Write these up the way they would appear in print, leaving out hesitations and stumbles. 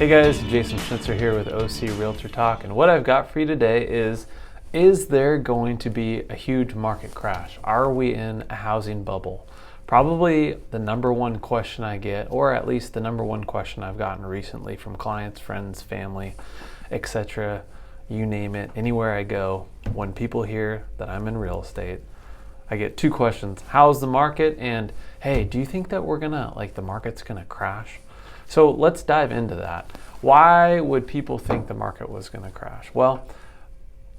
Hey guys, Jason Schnitzer here with O.C Realtor Talk, and what I've got for you today is there going to be a huge market crash? Are we in a housing bubble? Probably the number one question I get, or at least the number one question I've gotten recently from clients, friends, family, etc., you name it, anywhere I go, when people hear that I'm in real estate, I get two questions. How's the market? And hey, do you think that the market's gonna crash? So let's dive into that. Why would people think the market was going to crash? Well,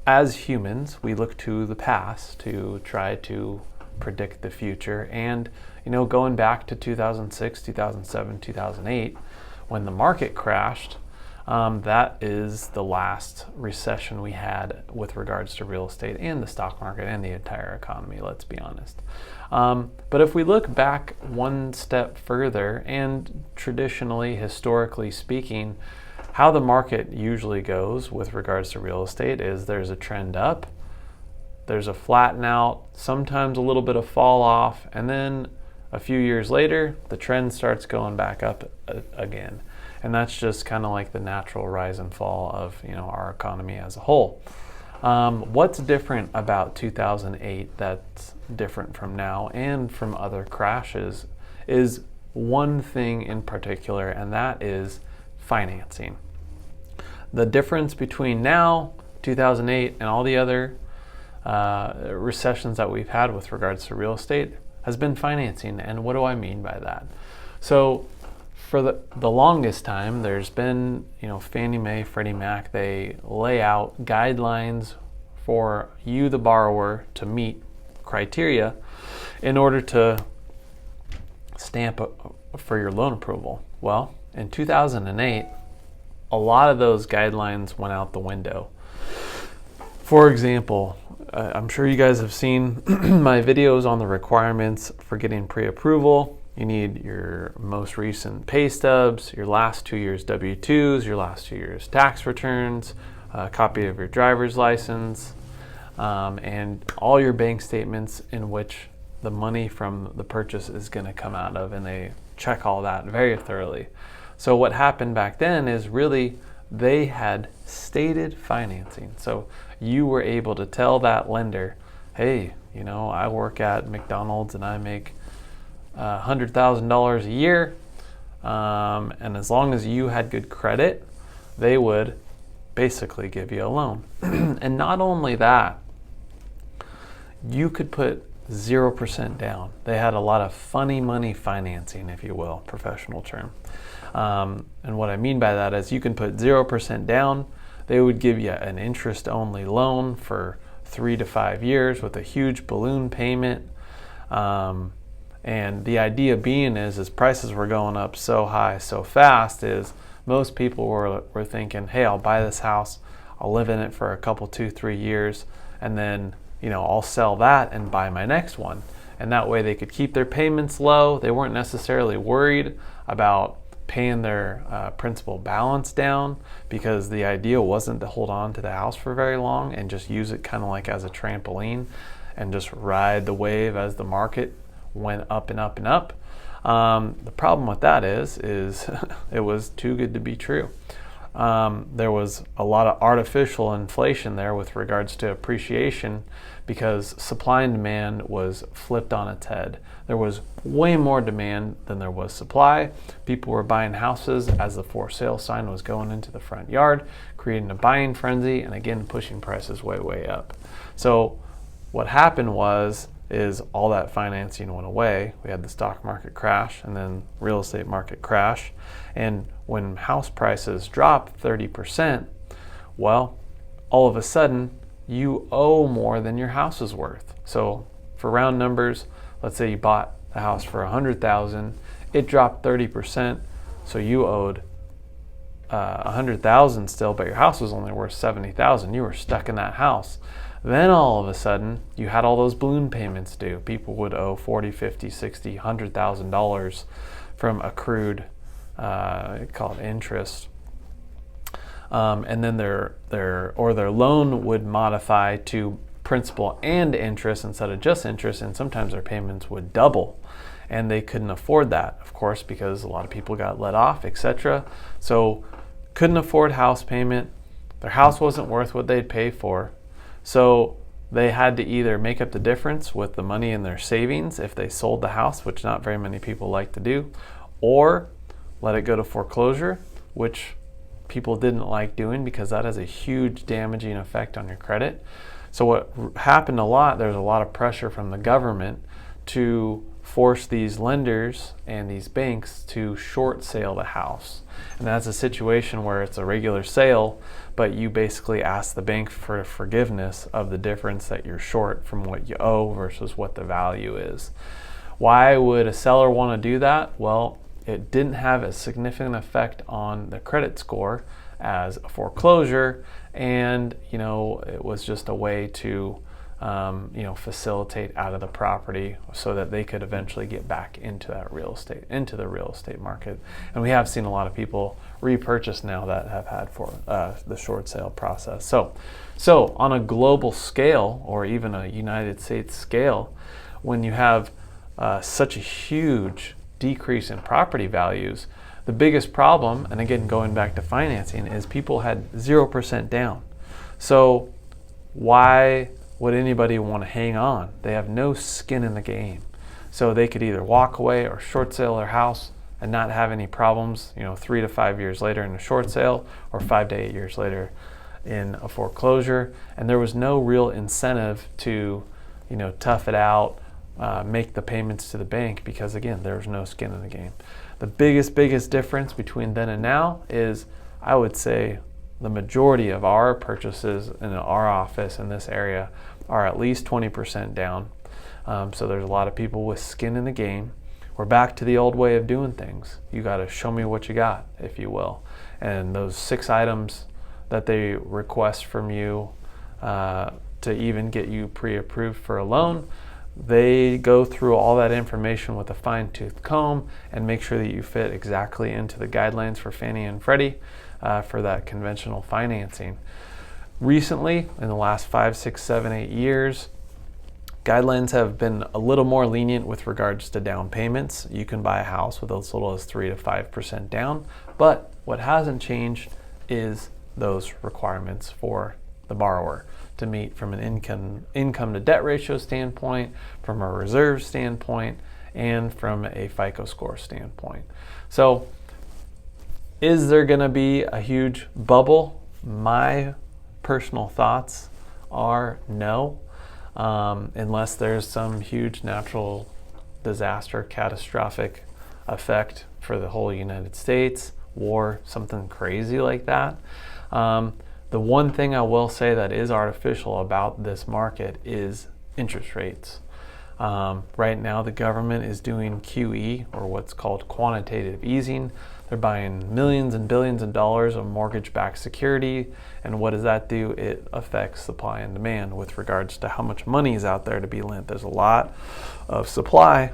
as humans, we look to the past to try to predict the future. And, going back to 2006, 2007, 2008, when the market crashed, that is the last recession we had with regards to real estate and the stock market and the entire economy, let's be honest. But if we look back one step further, and traditionally, historically speaking, how the market usually goes with regards to real estate is there's a trend up, there's a flatten out, sometimes a little bit of fall off, and then a few years later, the trend starts going back up again. And that's just kind of like the natural rise and fall of our economy as a whole. What's different about 2008 that's different from now and from other crashes is one thing in particular, and that is financing. The difference between now, 2008, and all the other recessions that we've had with regards to real estate has been financing. And what do I mean by that? So for the longest time, there's been, Fannie Mae, Freddie Mac, they lay out guidelines for you, the borrower, to meet criteria in order to stamp for your loan approval. Well, in 2008, a lot of those guidelines went out the window. For example, I'm sure you guys have seen my videos on the requirements for getting pre-approval. You need your most recent pay stubs, your last 2 years W-2s, your last 2 years tax returns, a copy of your driver's license, and all your bank statements in which the money from the purchase is going to come out of, and they check all that very thoroughly. So what happened back then is really they had stated financing. So you were able to tell that lender, hey, I work at McDonald's and I make $100,000 a year, and as long as you had good credit, they would basically give you a loan. And not only that, you could put 0% down. They had a lot of funny money financing, if you will, professional term. And what I mean by that is you can put 0% down. They would give you an interest-only loan for 3 to 5 years with a huge balloon payment. And the idea being is prices were going up so high, so fast, is most people were thinking, hey, I'll buy this house, I'll live in it for a couple, 2-3 years, and then, I'll sell that and buy my next one. And that way they could keep their payments low. They weren't necessarily worried about paying their principal balance down, because the idea wasn't to hold on to the house for very long and just use it kind of like as a trampoline and just ride the wave as the market went up and up and up. The problem with that is it was too good to be true. There was a lot of artificial inflation there with regards to appreciation, because supply and demand was flipped on its head. There was way more demand than there was supply. People were buying houses as the for sale sign was going into the front yard, creating a buying frenzy, and again pushing prices way, way up. So what happened is all that financing went away. We had the stock market crash and then real estate market crash. And when house prices dropped 30%, well, all of a sudden you owe more than your house is worth. So for round numbers, let's say you bought the house for $100,000, it dropped 30%, so you owed $100,000 still, but your house was only worth $70,000. You were stuck in that house. Then all of a sudden, you had all those balloon payments due. People would owe $40, $50, $60, $100,000 from accrued, called interest. And then their loan would modify to principal and interest instead of just interest, and sometimes their payments would double, and they couldn't afford that, of course, because a lot of people got let off, etc. So couldn't afford house payment. Their house wasn't worth what they'd pay for. So they had to either make up the difference with the money in their savings if they sold the house, which not very many people like to do, or let it go to foreclosure, which people didn't like doing because that has a huge damaging effect on your credit. So what happened a lot, there's a lot of pressure from the government to force these lenders and these banks to short sale the house. And that's a situation where it's a regular sale, but you basically ask the bank for forgiveness of the difference that you're short from what you owe versus what the value is. Why would a seller want to do that? Well, it didn't have a significant effect on the credit score as a foreclosure, and it was just a way to facilitate out of the property so that they could eventually get back into the real estate market. And we have seen a lot of people repurchase now that have had for the short sale process. So on a global scale, or even a United States scale, when you have such a huge decrease in property values, the biggest problem, and again going back to financing, is people had 0% down. So why would anybody want to hang on? They have no skin in the game. So they could either walk away or short sale their house and not have any problems, 3 to 5 years later in a short sale, or 5 to 8 years later in a foreclosure. And there was no real incentive to, tough it out, make the payments to the bank, because again, there was no skin in the game. The biggest difference between then and now is, I would say, the majority of our purchases in our office in this area are at least 20% down. So there's a lot of people with skin in the game. We're back to the old way of doing things. You got to show me what you got, if you will. And those 6 items that they request from you to even get you pre-approved for a loan, they go through all that information with a fine-tooth comb and make sure that you fit exactly into the guidelines for Fannie and Freddie for that conventional financing. Recently, in the last 5, 6, 7, 8 years, guidelines have been a little more lenient with regards to down payments. You can buy a house with as little as 3 to 5% down, but what hasn't changed is those requirements for the borrower to meet from an income to debt ratio standpoint, from a reserve standpoint, and from a FICO score standpoint. So is there going to be a huge bubble? My personal thoughts are no, unless there's some huge natural disaster, catastrophic effect for the whole United States, war, something crazy like that. The one thing I will say that is artificial about this market is interest rates. Right now, the government is doing QE, or what's called quantitative easing. They're buying millions and billions of dollars of mortgage-backed security. And what does that do? It affects supply and demand with regards to how much money is out there to be lent. There's a lot of supply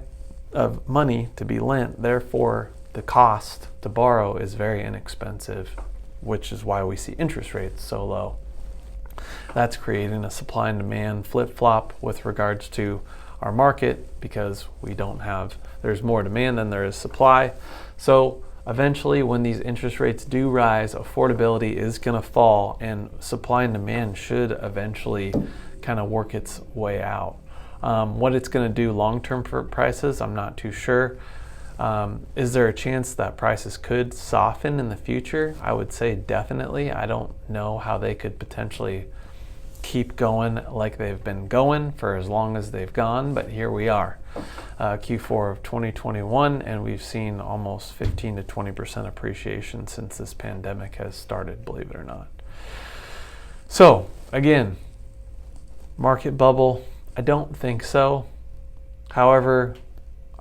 of money to be lent. Therefore, the cost to borrow is very inexpensive, which is why we see interest rates so low. That's creating a supply and demand flip-flop with regards to our market, because there's more demand than there is supply. So eventually, when these interest rates do rise, affordability is going to fall, and supply and demand should eventually kind of work its way out. What it's going to do long-term for prices, I'm not too sure. Is there a chance that prices could soften in the future? I would say definitely. I don't know how they could potentially keep going like they've been going for as long as they've gone, but here we are, Q4 of 2021, and we've seen almost 15 to 20% appreciation since this pandemic has started, believe it or not. So again, market bubble, I don't think so. However,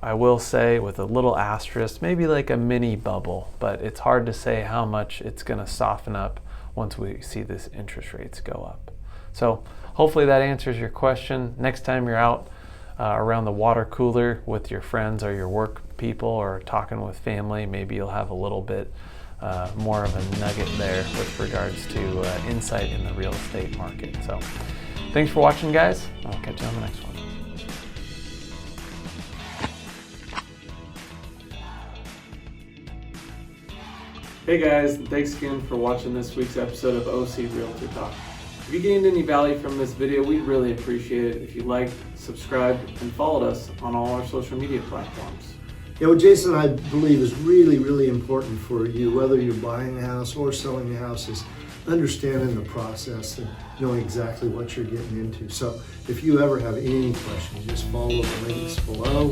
I will say with a little asterisk, maybe like a mini bubble, but it's hard to say how much it's going to soften up once we see this interest rates go up. So hopefully that answers your question. Next time you're out around the water cooler with your friends or your work people, or talking with family, maybe you'll have a little bit more of a nugget there with regards to insight in the real estate market. So thanks for watching, guys. I'll catch you on the next one. Hey guys, thanks again for watching this week's episode of O.C Realtor Talk. If you gained any value from this video, we'd really appreciate it if you liked, subscribed, and followed us on all our social media platforms. Yeah, what Jason and I believe is really, really important for you, whether you're buying a house or selling a house, is understanding the process and knowing exactly what you're getting into. So if you ever have any questions, just follow the links below.